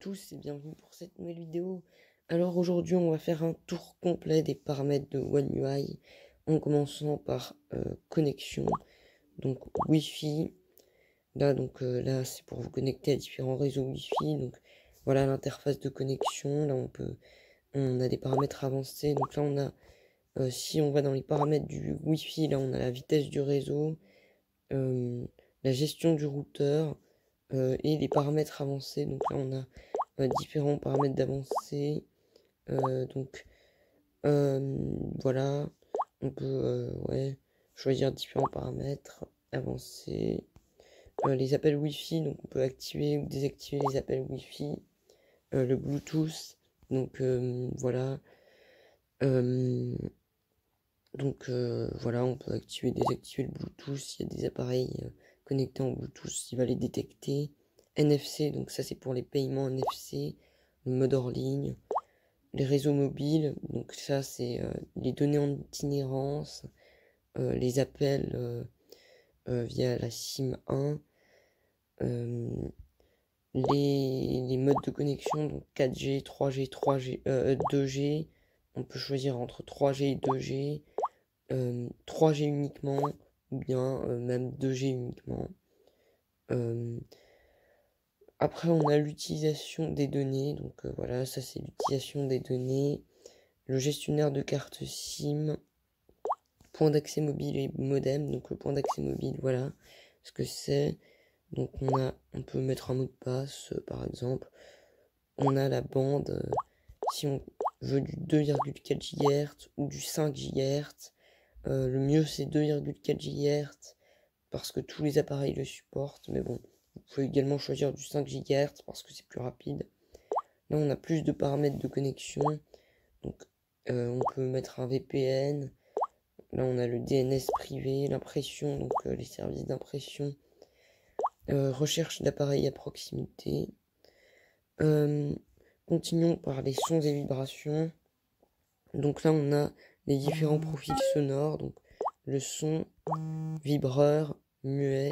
tous et bienvenue pour cette nouvelle vidéo. Alors aujourd'hui on va faire un tour complet des paramètres de One UI en commençant par connexion, donc Wi-Fi. Là c'est pour vous connecter à différents réseaux Wi-Fi. Donc voilà l'interface de connexion. Là on a des paramètres avancés. Donc là on a si on va dans les paramètres du Wi-Fi, là on a la vitesse du réseau, la gestion du routeur et les paramètres avancés. Donc là on a différents paramètres d'avancée. Voilà, on peut choisir différents paramètres avancés. Les appels Wi-Fi, donc on peut activer ou désactiver les appels Wi-Fi. Le Bluetooth, donc voilà. Voilà, on peut activer et désactiver le Bluetooth. S'il y a des appareils connectés en Bluetooth, il va les détecter. NFC, donc ça c'est pour les paiements NFC. Le mode hors ligne. Les réseaux mobiles, donc ça c'est les données en itinérance, les appels via la SIM 1, les modes de connexion, donc 4G, 3G, 2G, on peut choisir entre 3G et 2G, 3G uniquement, ou bien même 2G uniquement. Après on a l'utilisation des données, donc voilà, ça c'est l'utilisation des données. Le gestionnaire de carte SIM, point d'accès mobile et modem. Donc le point d'accès mobile, voilà ce que c'est. Donc on peut mettre un mot de passe, par exemple. On a la bande, si on veut du 2,4 GHz ou du 5 GHz. Le mieux c'est 2,4 GHz parce que tous les appareils le supportent. Mais bon, vous pouvez également choisir du 5 GHz parce que c'est plus rapide. Là on a plus de paramètres de connexion. Donc on peut mettre un VPN. Là, on a le DNS privé, l'impression, donc les services d'impression. Recherche d'appareils à proximité. Continuons par les sons et vibrations. Donc là, on a les différents profils sonores. Donc le son, vibreur, muet,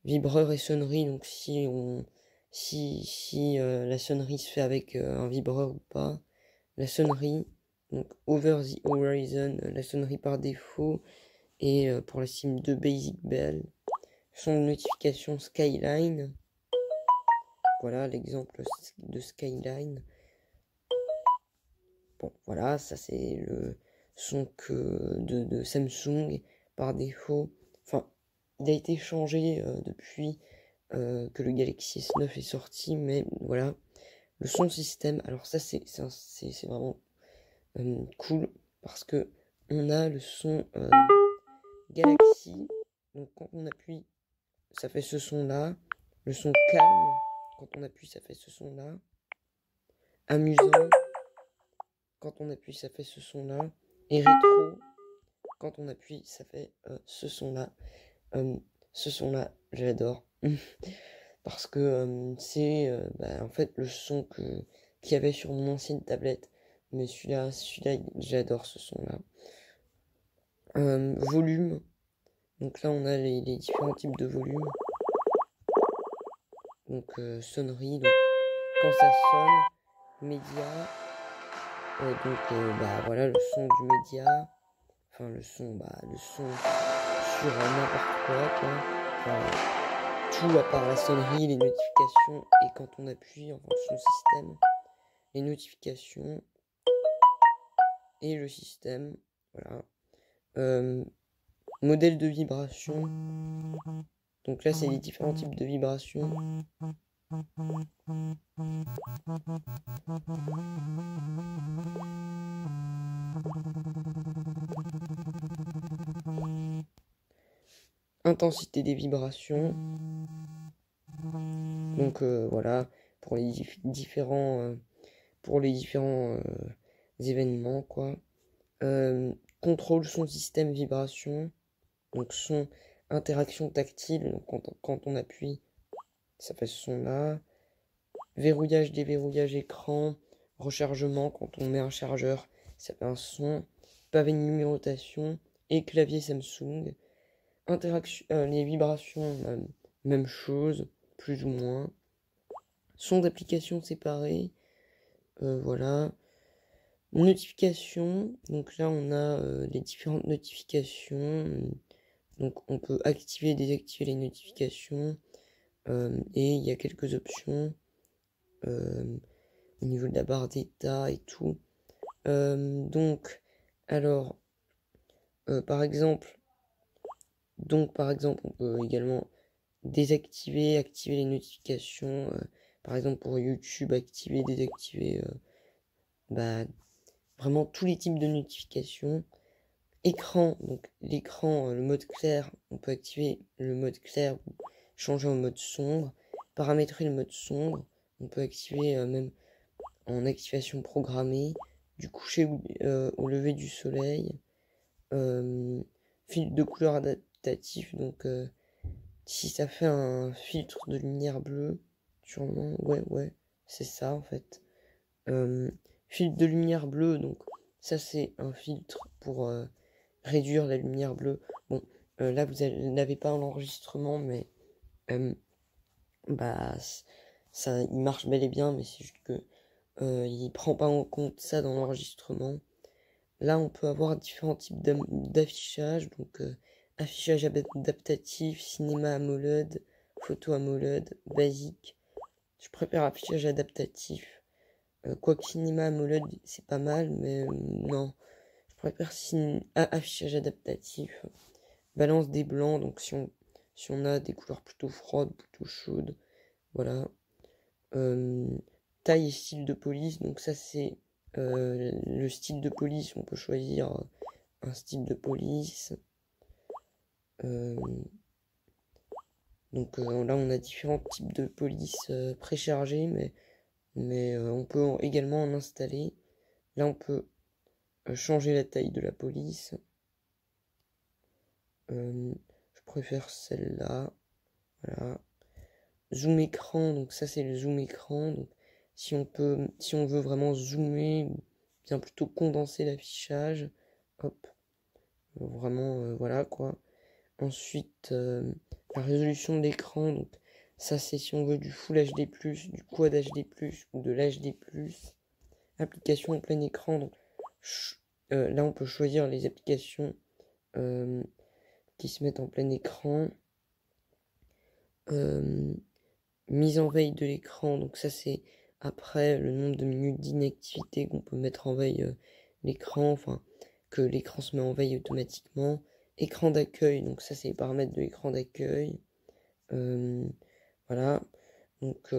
vibreur et sonnerie. Donc si la sonnerie se fait avec un vibreur ou pas. La sonnerie. Donc Over the Horizon, la sonnerie par défaut, et pour la SIM 2 Basic Bell, son de notification Skyline. Voilà l'exemple de Skyline. Bon, voilà, ça c'est le son de Samsung par défaut. Enfin, il a été changé depuis que le Galaxy S9 est sorti, mais voilà. Le son système, alors ça c'est vraiment cool parce que on a le son Galaxy. Donc quand on appuie, ça fait ce son là. Le son calme, quand on appuie, ça fait ce son là. Amusant, quand on appuie, ça fait ce son là. Et rétro, quand on appuie, ça fait ce son là. Ce son là, j'adore. Parce que c'est en fait le son qu'il y avait sur mon ancienne tablette. Mais celui-là, j'adore ce son là. Volume. Donc là, on a les différents types de volume. Donc sonnerie. Donc quand ça sonne, média. Voilà le son du média. Enfin le son sur n'importe quoi. Enfin, tout à part la sonnerie, les notifications et quand on appuie en fonction du système, les notifications et le système. Voilà. Modèle de vibration. Donc là, c'est les différents types de vibrations. Intensité des vibrations. Donc voilà, pour les différents événements, quoi. Contrôle son système vibration. Donc son interaction tactile. Donc quand on appuie, ça fait ce son là. Verrouillage, déverrouillage écran. Rechargement, quand on met un chargeur, ça fait un son. Pavé de numérotation. Et clavier Samsung. Interaction, les vibrations, même chose, plus ou moins. sont d'applications séparées. Voilà. Notifications, donc là on a les différentes notifications. Donc on peut activer et désactiver les notifications. Et il y a quelques options au niveau de la barre d'état et tout. Donc, alors, par exemple, on peut également désactiver, activer les notifications. Par exemple, pour YouTube, activer, désactiver, vraiment tous les types de notifications. Écran, donc l'écran, le mode clair, on peut activer le mode clair ou changer en mode sombre. Paramétrer le mode sombre, on peut activer même en activation programmée, du coucher au lever du soleil. Filtre de couleur adaptatif, donc si ça fait un filtre de lumière bleue, sûrement, ouais, c'est ça en fait. Filtre de lumière bleue, donc ça c'est un filtre pour réduire la lumière bleue. Bon, là vous n'avez pas l'enregistrement, mais ça, il marche bel et bien, mais c'est juste que il prend pas en compte ça dans l'enregistrement. Là, on peut avoir différents types d'affichage, donc affichage adaptatif, cinéma AMOLED, photo AMOLED, basique. Je préfère affichage adaptatif. Quoique cinéma AMOLED, c'est pas mal, mais non. Je préfère affichage adaptatif. Balance des blancs, donc si on a des couleurs plutôt froides, plutôt chaudes, voilà. Taille et style de police, donc ça c'est le style de police, on peut choisir un style de police. Donc là on a différents types de police préchargés, mais on peut également en installer. Là on peut changer la taille de la police. Je préfère celle-là. Voilà. Zoom écran, donc ça c'est le zoom écran. Donc si on veut vraiment zoomer, ou bien plutôt condenser l'affichage, hop, vraiment voilà quoi. Ensuite, la résolution de l'écran, donc ça c'est si on veut du Full HD+, du Quad HD+, ou de l'HD+. Application en plein écran, donc là on peut choisir les applications qui se mettent en plein écran. Mise en veille de l'écran, donc ça c'est après le nombre de minutes d'inactivité qu'on peut mettre en veille l'écran, enfin que l'écran se met en veille automatiquement. Écran d'accueil, donc ça c'est les paramètres de l'écran d'accueil. Voilà, donc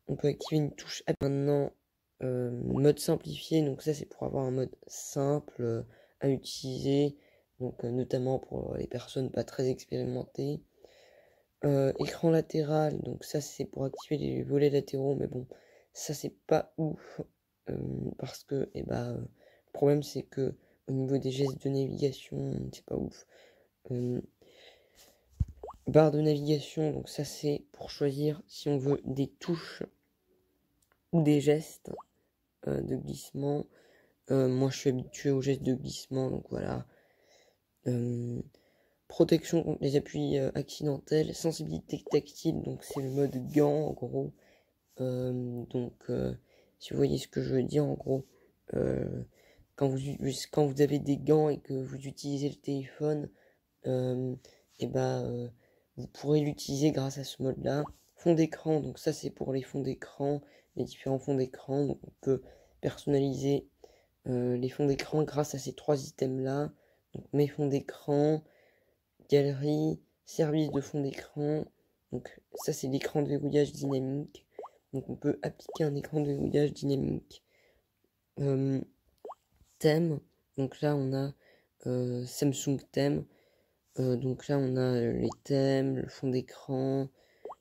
on peut activer une touche maintenant. Mode simplifié, donc ça c'est pour avoir un mode simple à utiliser, donc notamment pour les personnes pas très expérimentées. Écran latéral, donc ça c'est pour activer les volets latéraux, mais bon, ça c'est pas ouf, parce que le problème c'est que au niveau des gestes de navigation, c'est pas ouf. Barre de navigation, donc ça c'est pour choisir si on veut des touches ou des gestes de glissement. Moi je suis habitué aux gestes de glissement, donc voilà. Protection contre les appuis accidentels, sensibilité tactile, donc c'est le mode gant en gros. Si vous voyez ce que je veux dire, en gros, quand vous avez des gants et que vous utilisez le téléphone, vous pourrez l'utiliser grâce à ce mode-là. Fond d'écran, donc ça c'est pour les fonds d'écran, les différents fonds d'écran. Donc on peut personnaliser les fonds d'écran grâce à ces trois items-là. Donc mes fonds d'écran, galerie, service de fond d'écran. Donc ça c'est l'écran de verrouillage dynamique. Donc on peut appliquer un écran de verrouillage dynamique. Thème. Donc là on a Samsung thème. Donc là on a les thèmes, le fond d'écran.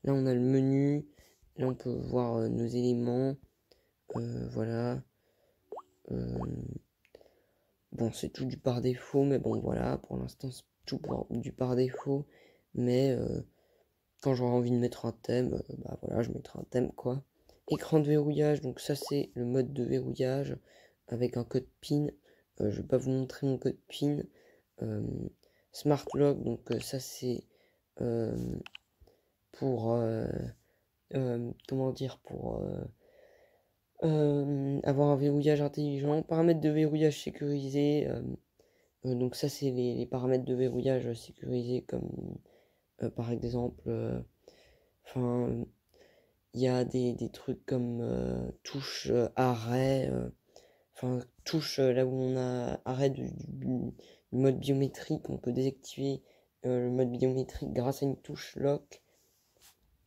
Là on a le menu. Là on peut voir nos éléments. Voilà. Bon c'est tout du par défaut, mais bon voilà, pour l'instant c'est tout du par défaut. Mais quand j'aurai envie de mettre un thème, voilà, je mettrai un thème quoi. Écran de verrouillage, donc ça c'est le mode de verrouillage avec un code PIN. Je vais pas vous montrer mon code PIN. Smart Lock, donc ça c'est pour comment dire, pour avoir un verrouillage intelligent, paramètres de verrouillage sécurisé, donc ça c'est les paramètres de verrouillage sécurisés comme par exemple, enfin il y a des trucs comme touche arrêt, enfin touche là où on a arrêt du mode biométrique, on peut désactiver le mode biométrique grâce à une touche lock.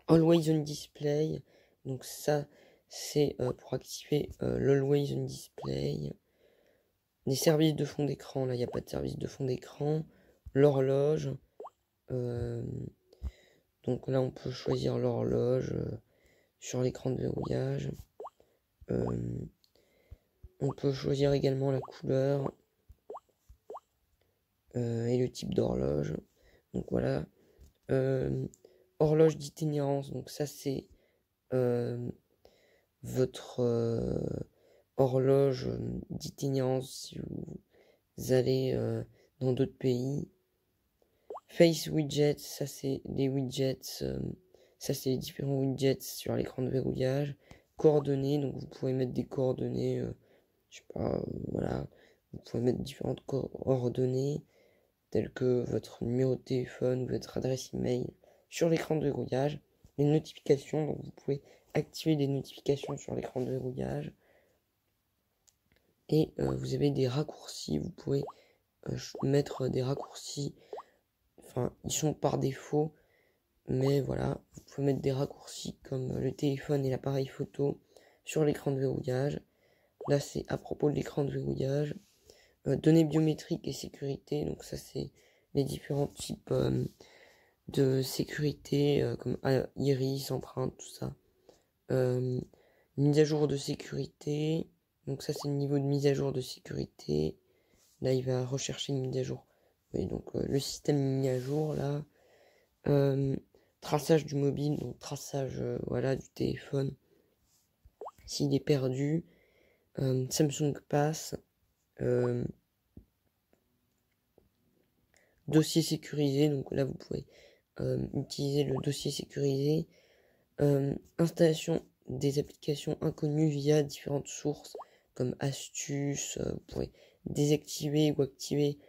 Always on display, donc ça c'est pour activer l'Always on display. Les services de fond d'écran, là il n'y a pas de service de fond d'écran. L'horloge, donc là on peut choisir l'horloge sur l'écran de verrouillage. On peut choisir également la couleur et le type d'horloge. Donc voilà. Horloge d'itinérance, donc ça c'est votre horloge d'itinérance si vous allez dans d'autres pays. Face widgets, ça c'est les widgets, ça c'est les différents widgets sur l'écran de verrouillage. Coordonnées, donc vous pouvez mettre des coordonnées, je sais pas, voilà, vous pouvez mettre différentes coordonnées telles que votre numéro de téléphone ou votre adresse email sur l'écran de verrouillage. Les notifications, donc vous pouvez activer des notifications sur l'écran de verrouillage. Et vous avez des raccourcis, vous pouvez mettre des raccourcis, enfin ils sont par défaut, mais voilà, vous pouvez mettre des raccourcis comme le téléphone et l'appareil photo sur l'écran de verrouillage. Là c'est à propos de l'écran de verrouillage. Données biométriques et sécurité, donc ça c'est les différents types de sécurité comme iris, empreinte, tout ça. Mise à jour de sécurité, donc ça c'est le niveau de mise à jour de sécurité. Là il va rechercher une mise à jour. Oui, donc le système mis à jour là. Traçage du mobile, donc traçage voilà du téléphone s'il est perdu. Samsung Pass. Dossier sécurisé, donc là vous pouvez utiliser le dossier sécurisé. Installation des applications inconnues via différentes sources comme astuces, vous pourrez désactiver ou activer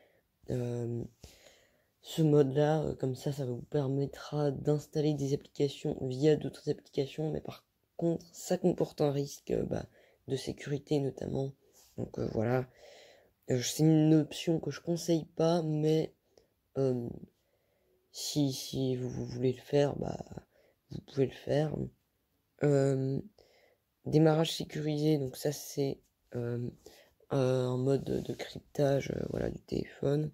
ce mode là, comme ça vous permettra d'installer des applications via d'autres applications, mais par contre ça comporte un risque de sécurité notamment, donc voilà, c'est une option que je conseille pas, mais si vous voulez le faire, vous pouvez le faire. Démarrage sécurisé, donc ça c'est un mode de cryptage voilà, du téléphone.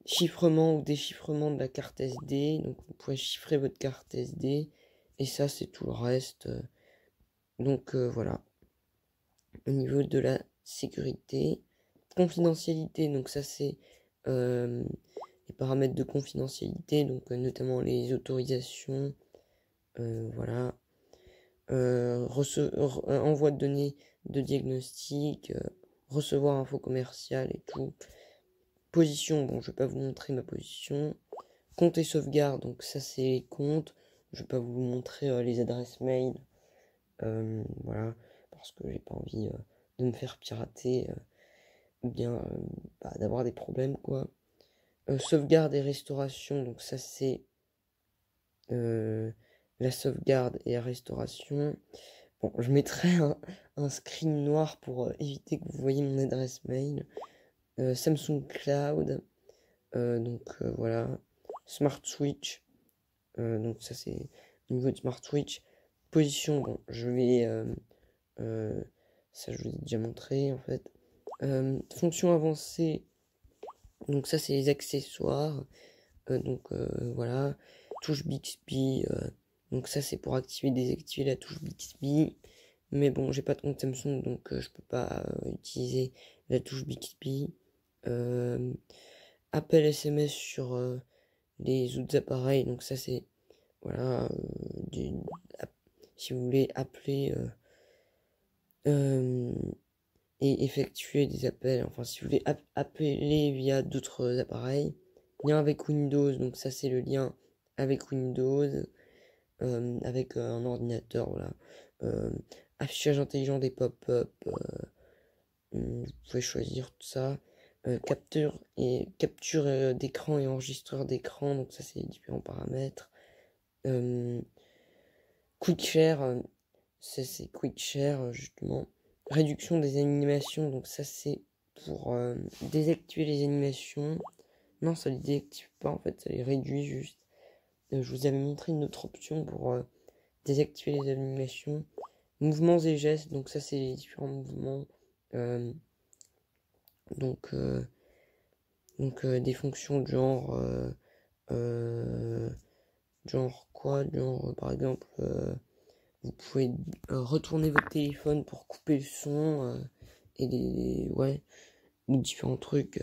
Chiffrement ou déchiffrement de la carte SD, donc vous pouvez chiffrer votre carte SD, et ça c'est tout le reste. Donc voilà. Au niveau de la sécurité, confidentialité, donc ça c'est les paramètres de confidentialité, donc notamment les autorisations, voilà, envoi de données de diagnostic, recevoir info commerciale et tout. Position, bon je vais pas vous montrer ma position. Compte et sauvegarde, donc ça c'est les comptes, je vais pas vous montrer les adresses mail, voilà, parce que j'ai pas envie de me faire pirater ou bien d'avoir des problèmes quoi. Sauvegarde et restauration, donc ça c'est la sauvegarde et la restauration. Bon, je mettrai un screen noir pour éviter que vous voyez mon adresse mail. Samsung Cloud, donc voilà. Smart Switch, donc ça c'est au niveau de Smart Switch. Position, bon, je vais ça je vous ai déjà montré en fait. Fonction avancée, donc ça c'est les accessoires, donc voilà. Touche Bixby, donc ça c'est pour activer et désactiver la touche Bixby, mais bon j'ai pas de compte Samsung donc je peux pas utiliser la touche Bixby. Appel SMS sur les autres appareils, donc ça c'est voilà si vous voulez appeler et effectuer des appels, enfin si vous voulez appeler via d'autres appareils. Lien avec Windows, donc ça c'est le lien avec Windows. avec un ordinateur, voilà. Affichage intelligent des pop-up, vous pouvez choisir tout ça. Capture d'écran et enregistreur d'écran, donc ça c'est les différents paramètres. Quick Share, ça c'est Quick Share justement. Réduction des animations, donc ça c'est pour désactiver les animations. Non, ça les désactive pas en fait, ça les réduit juste. Je vous avais montré une autre option pour désactiver les animations. Mouvements et gestes, donc ça c'est les différents mouvements. Donc des fonctions de genre quoi, genre par exemple vous pouvez retourner votre téléphone pour couper le son et ou différents trucs,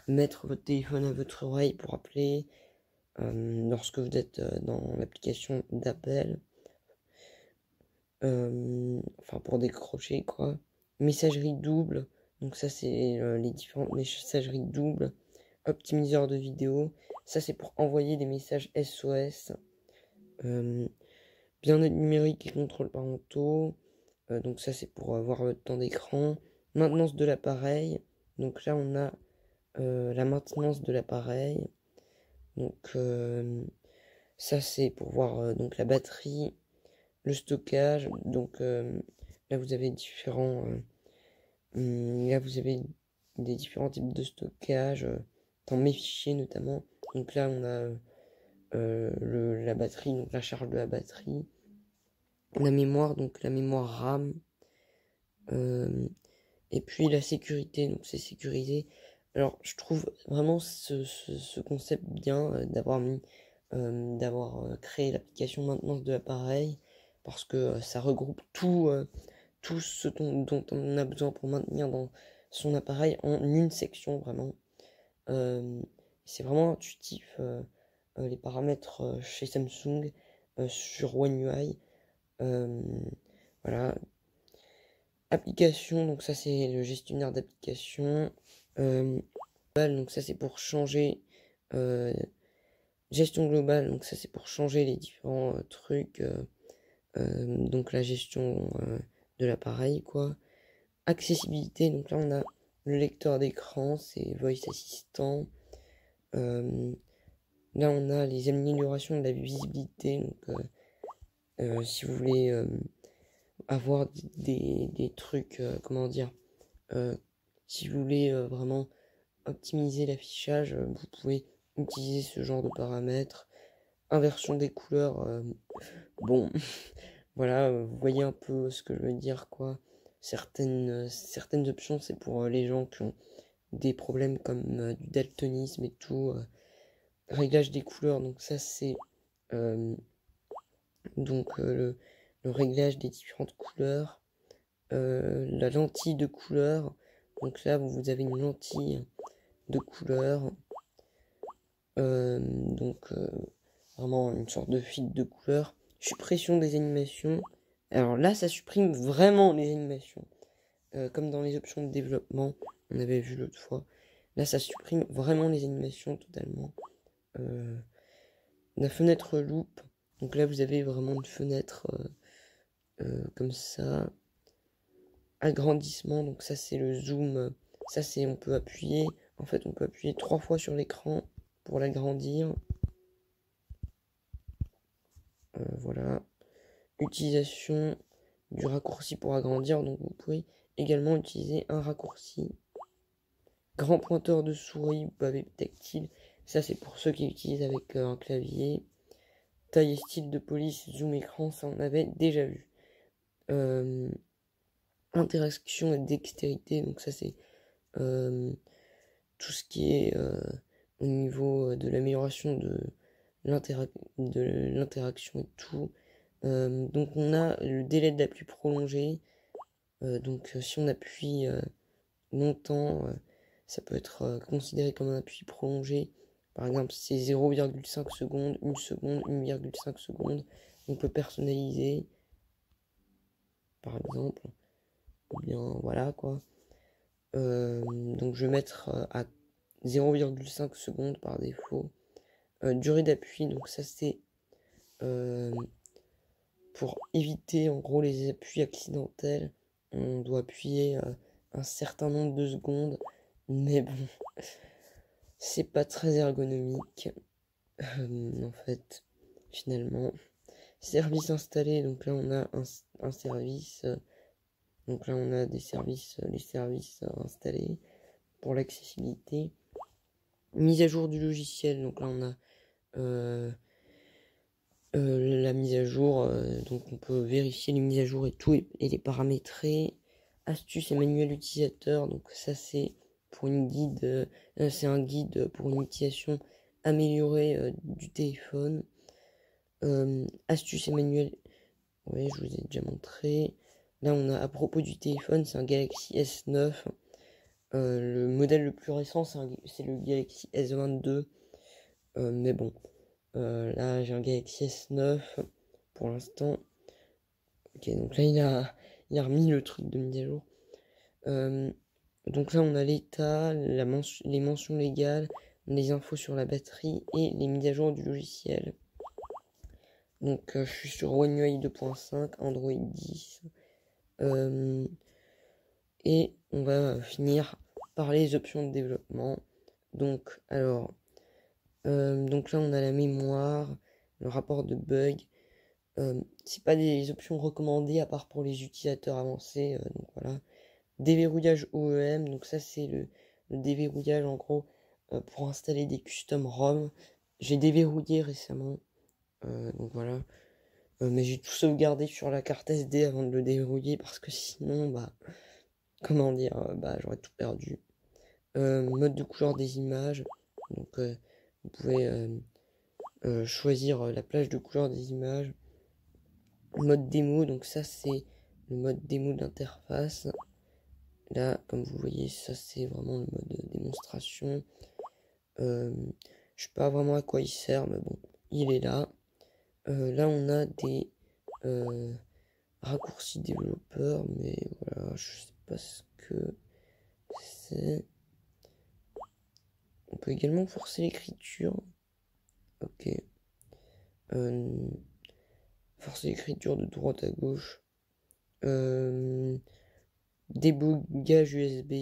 mettre votre téléphone à votre oreille pour appeler lorsque vous êtes dans l'application d'appel, enfin pour décrocher quoi. Messagerie double, donc ça c'est les différentes messageries doubles. Optimiseur de vidéo, ça c'est pour envoyer des messages SOS. Bien-être numérique et contrôle parentaux, donc ça c'est pour voir votre temps d'écran. Maintenance de l'appareil, donc là on a la maintenance de l'appareil, donc ça c'est pour voir donc la batterie, le stockage, donc là vous avez des différents types de stockage dans mes fichiers notamment. Donc là on a la batterie, donc la charge de la batterie, la mémoire, donc la mémoire RAM, et puis la sécurité, donc c'est sécurisé. Alors je trouve vraiment ce concept bien d'avoir créé l'application maintenance de l'appareil, parce que ça regroupe tout ce dont on a besoin pour maintenir dans son appareil en une section vraiment. C'est vraiment intuitif, les paramètres chez Samsung sur One UI. Voilà. Application, donc ça c'est le gestionnaire d'application. Donc ça c'est pour changer. Gestion globale, donc ça c'est pour changer les différents trucs. Donc la gestion de l'appareil quoi. Accessibilité, donc là on a le lecteur d'écran, c'est Voice Assistant. Là on a les améliorations de la visibilité, donc si vous voulez avoir des trucs, comment dire, si vous voulez vraiment optimiser l'affichage, vous pouvez utiliser ce genre de paramètres. Inversion des couleurs, bon, voilà, vous voyez un peu ce que je veux dire, quoi. Certaines options, c'est pour les gens qui ont des problèmes comme du daltonisme et tout. Réglage des couleurs, donc ça c'est le réglage des différentes couleurs. La lentille de couleur, donc là vous avez une lentille de couleur, vraiment une sorte de fil de couleur. Suppression des animations, alors là ça supprime vraiment les animations, comme dans les options de développement on avait vu l'autre fois. Là ça supprime vraiment les animations totalement. La fenêtre loupe, donc là vous avez vraiment une fenêtre comme ça. Agrandissement, donc ça c'est le zoom, ça c'est on peut appuyer 3 fois sur l'écran pour l'agrandir. Voilà. Utilisation du raccourci pour agrandir, donc vous pouvez également utiliser un raccourci. Grand pointeur de souris ou pavé tactile, ça c'est pour ceux qui utilisent avec un clavier. Taille et style de police, zoom écran, ça on avait déjà vu. Interaction et dextérité, donc ça c'est tout ce qui est au niveau de l'amélioration de l'interaction et tout. Donc on a le délai d'appui prolongé, donc si on appuie longtemps, ça peut être considéré comme un appui prolongé. Par exemple, c'est 0,5 secondes, 1 seconde, 1,5 secondes. On peut personnaliser, par exemple. Ou bien, voilà quoi. Donc je vais mettre à 0,5 secondes par défaut. Durée d'appui, donc ça c'est pour éviter en gros les appuis accidentels, on doit appuyer un certain nombre de secondes, mais bon, c'est pas très ergonomique en fait, finalement. Service installé, donc là on a un service, donc là on a des services, les services installés pour l'accessibilité. Mise à jour du logiciel, donc là on a la mise à jour, donc on peut vérifier les mises à jour et tout et les paramétrer. Astuces et manuel utilisateur, donc ça c'est pour une guide, c'est un guide pour une utilisation améliorée du téléphone. Astuces et manuel, ouais, je vous ai déjà montré. Là on a à propos du téléphone, c'est un Galaxy S9. Le modèle le plus récent c'est le Galaxy S22. Mais bon, là j'ai un Galaxy S9 pour l'instant. Ok, donc là il a remis le truc de mise à jour. Donc là on a l'état, les mentions légales, les infos sur la batterie et les mises à jour du logiciel. Donc je suis sur One UI 2.5, Android 10. Et on va finir par les options de développement. Donc alors, donc là on a la mémoire, le rapport de bug. C'est pas des options recommandées à part pour les utilisateurs avancés. Donc voilà. Déverrouillage OEM, donc ça c'est le déverrouillage en gros pour installer des custom ROM. J'ai déverrouillé récemment, donc voilà. Mais j'ai tout sauvegardé sur la carte SD avant de le déverrouiller parce que sinon, bah, comment dire, bah j'aurais tout perdu. Mode de couleur des images, donc vous pouvez choisir la plage de couleur des images. Mode démo, donc ça c'est le mode démo d'interface. Là, comme vous voyez, ça c'est vraiment le mode de démonstration. Je sais pas vraiment à quoi il sert, mais bon, il est là. Là, on a des raccourcis développeurs, mais voilà, je sais pas ce que c'est. On peut également forcer l'écriture. Ok. Forcer l'écriture de droite à gauche. Débogage USB.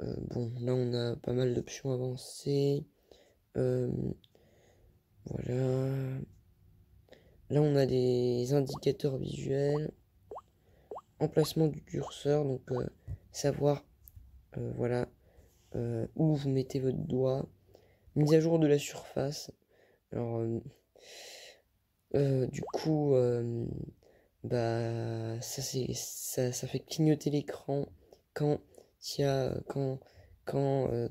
Bon, là on a pas mal d'options avancées. Voilà. Là on a des indicateurs visuels. Emplacement du curseur, donc savoir voilà où vous mettez votre doigt. Mise à jour de la surface. Alors du coup bah ça fait clignoter l'écran quand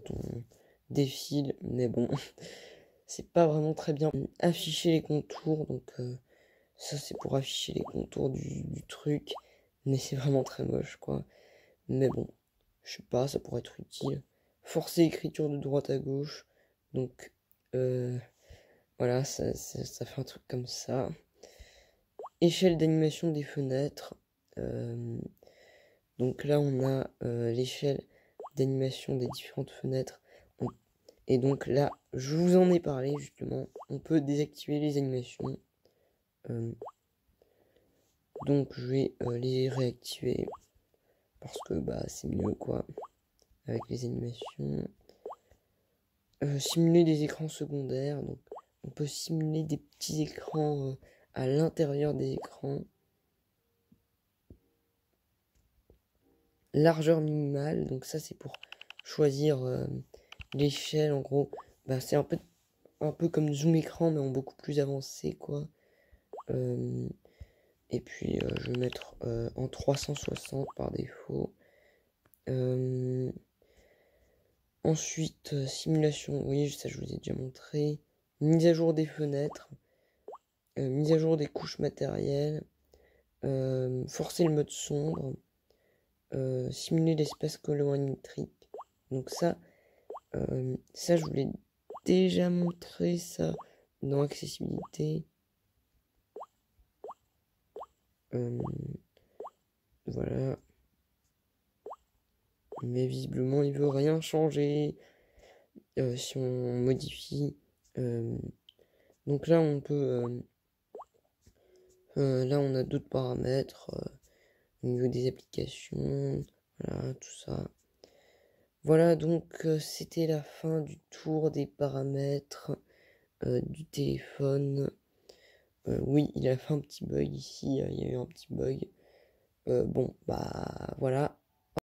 ton défile, mais bon c'est pas vraiment très bien. Afficher les contours, donc ça c'est pour afficher les contours du truc, mais c'est vraiment très moche quoi. Mais bon, je sais pas, ça pourrait être utile. Forcer l'écriture de droite à gauche, donc voilà, ça fait un truc comme ça. Échelle d'animation des fenêtres. Donc là, on a l'échelle d'animation des différentes fenêtres. Et donc là, je vous en ai parlé justement. On peut désactiver les animations. Donc je vais les réactiver. Parce que bah c'est mieux quoi. Avec les animations. Simuler des écrans secondaires. Donc on peut simuler des petits écrans à l'intérieur des écrans. Largeur minimale, donc ça c'est pour choisir l'échelle en gros. Bah, c'est un peu comme zoom écran mais en beaucoup plus avancé quoi. Et puis je vais mettre en 360 par défaut. Ensuite simulation, oui ça je vous ai déjà montré. Mise à jour des fenêtres. Mise à jour des couches matérielles. Forcer le mode sombre. Simuler l'espace colorimétrique. Donc ça je vous l'ai déjà montré ça dans accessibilité. Voilà. Mais visiblement il veut rien changer. Si on modifie. Donc là on peut Là, on a d'autres paramètres au niveau des applications, voilà, tout ça. Voilà, donc c'était la fin du tour des paramètres du téléphone. Oui, il a fait un petit bug ici, il y a eu un petit bug. Bon, bah voilà.